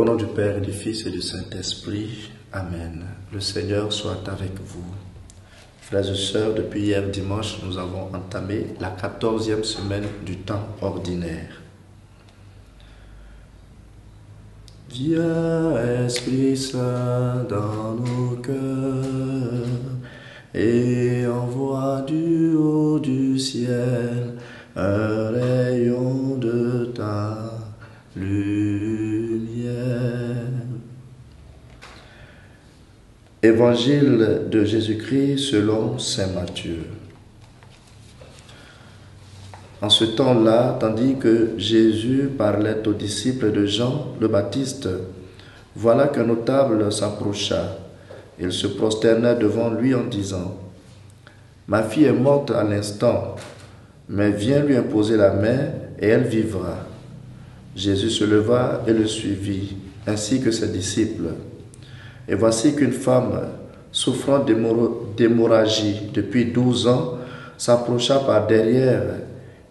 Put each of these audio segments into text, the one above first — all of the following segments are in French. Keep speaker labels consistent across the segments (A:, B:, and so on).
A: nom du Père, du Fils et du Saint-Esprit. Amen. Le Seigneur soit avec vous. Frères et sœurs, depuis hier dimanche, nous avons entamé la 14e semaine du temps ordinaire. Viens, Esprit Saint, dans nos cœurs, et envoie du haut du ciel un rayon de ta lumière. Évangile de Jésus-Christ selon saint Matthieu. En ce temps-là, tandis que Jésus parlait aux disciples de Jean le Baptiste, voilà qu'un notable s'approcha. Il se prosterna devant lui en disant : « Ma fille est morte à l'instant, mais viens lui imposer la main et elle vivra. » Jésus se leva et le suivit, ainsi que ses disciples. Et voici qu'une femme, souffrant d'hémorragie depuis 12 ans, s'approcha par derrière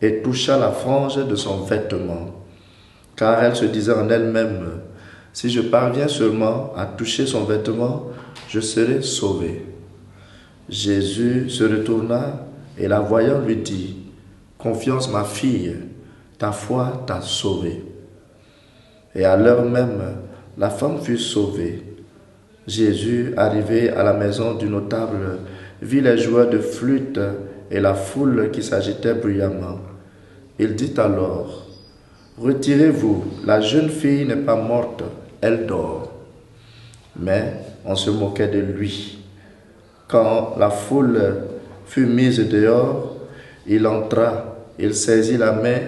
A: et toucha la frange de son vêtement. Car elle se disait en elle-même : « Si je parviens seulement à toucher son vêtement, je serai sauvée. » Jésus se retourna et la voyant lui dit : « Confiance, ma fille, ta foi t'a sauvée. » Et à l'heure même, la femme fut sauvée. Jésus, arrivé à la maison du notable, vit les joueurs de flûte et la foule qui s'agitait bruyamment. Il dit alors : « Retirez-vous, la jeune fille n'est pas morte, elle dort. » Mais on se moquait de lui. Quand la foule fut mise dehors, il entra, il saisit la main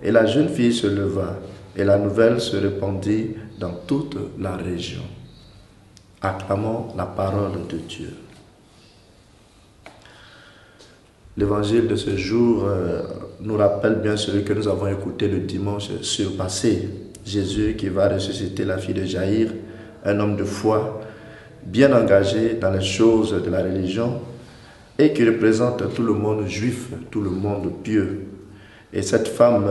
A: et la jeune fille se leva, et la nouvelle se répandit dans toute la région. Acclamons la parole de Dieu. L'évangile de ce jour nous rappelle bien celui que nous avons écouté le dimanche surpassé. Jésus qui va ressusciter la fille de Jaïr, un homme de foi, bien engagé dans les choses de la religion et qui représente tout le monde juif, tout le monde pieux. Et cette femme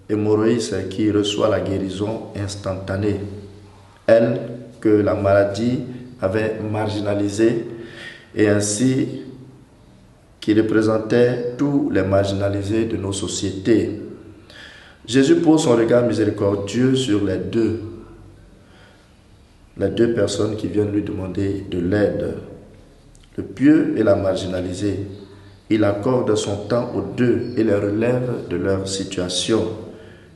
A: hémorroïde qui reçoit la guérison instantanée, elle que la maladie avait marginalisée et ainsi qui représentait tous les marginalisés de nos sociétés. Jésus pose son regard miséricordieux sur les deux personnes qui viennent lui demander de l'aide, le pieux et la marginalisée. Il accorde son temps aux deux et les relève de leur situation.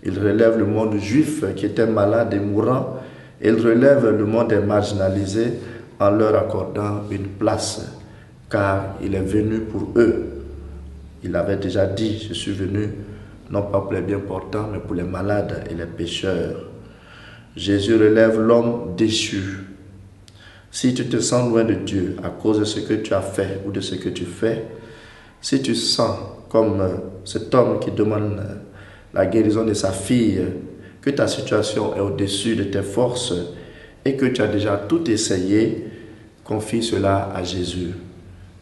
A: Il relève le monde juif qui était malade et mourant, et il relève le monde des marginalisés en leur accordant une place, car il est venu pour eux. Il avait déjà dit : « Je suis venu non pas pour les bien portants, mais pour les malades et les pécheurs. » Jésus relève l'homme déchu. Si tu te sens loin de Dieu à cause de ce que tu as fait ou de ce que tu fais, si tu sens comme cet homme qui demande la guérison de sa fille, que ta situation est au-dessus de tes forces et que tu as déjà tout essayé, confie cela à Jésus.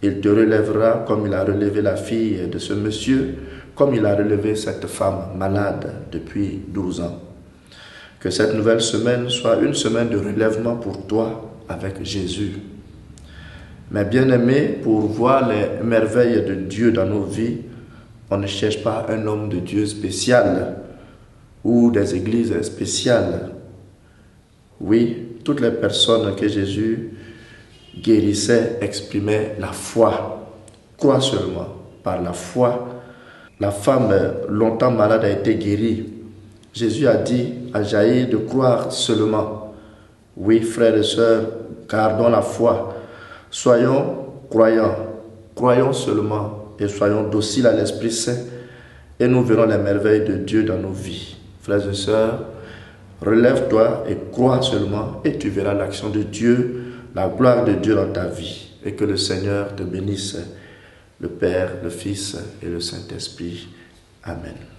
A: Il te relèvera comme il a relevé la fille de ce monsieur, comme il a relevé cette femme malade depuis 12 ans. Que cette nouvelle semaine soit une semaine de relèvement pour toi avec Jésus. Mais bien aimé, pour voir les merveilles de Dieu dans nos vies, on ne cherche pas un homme de Dieu spécial ou des églises spéciales. Oui, toutes les personnes que Jésus guérissait exprimaient la foi. Crois seulement. Par la foi, la femme longtemps malade a été guérie. Jésus a dit à Jaïr de croire seulement. Oui, frères et sœurs, gardons la foi. Soyons croyants. Croyons seulement et soyons dociles à l'Esprit Saint et nous verrons les merveilles de Dieu dans nos vies. Frères et sœurs, relève-toi et crois seulement et tu verras l'action de Dieu, la gloire de Dieu dans ta vie. Et que le Seigneur te bénisse, le Père, le Fils et le Saint-Esprit. Amen.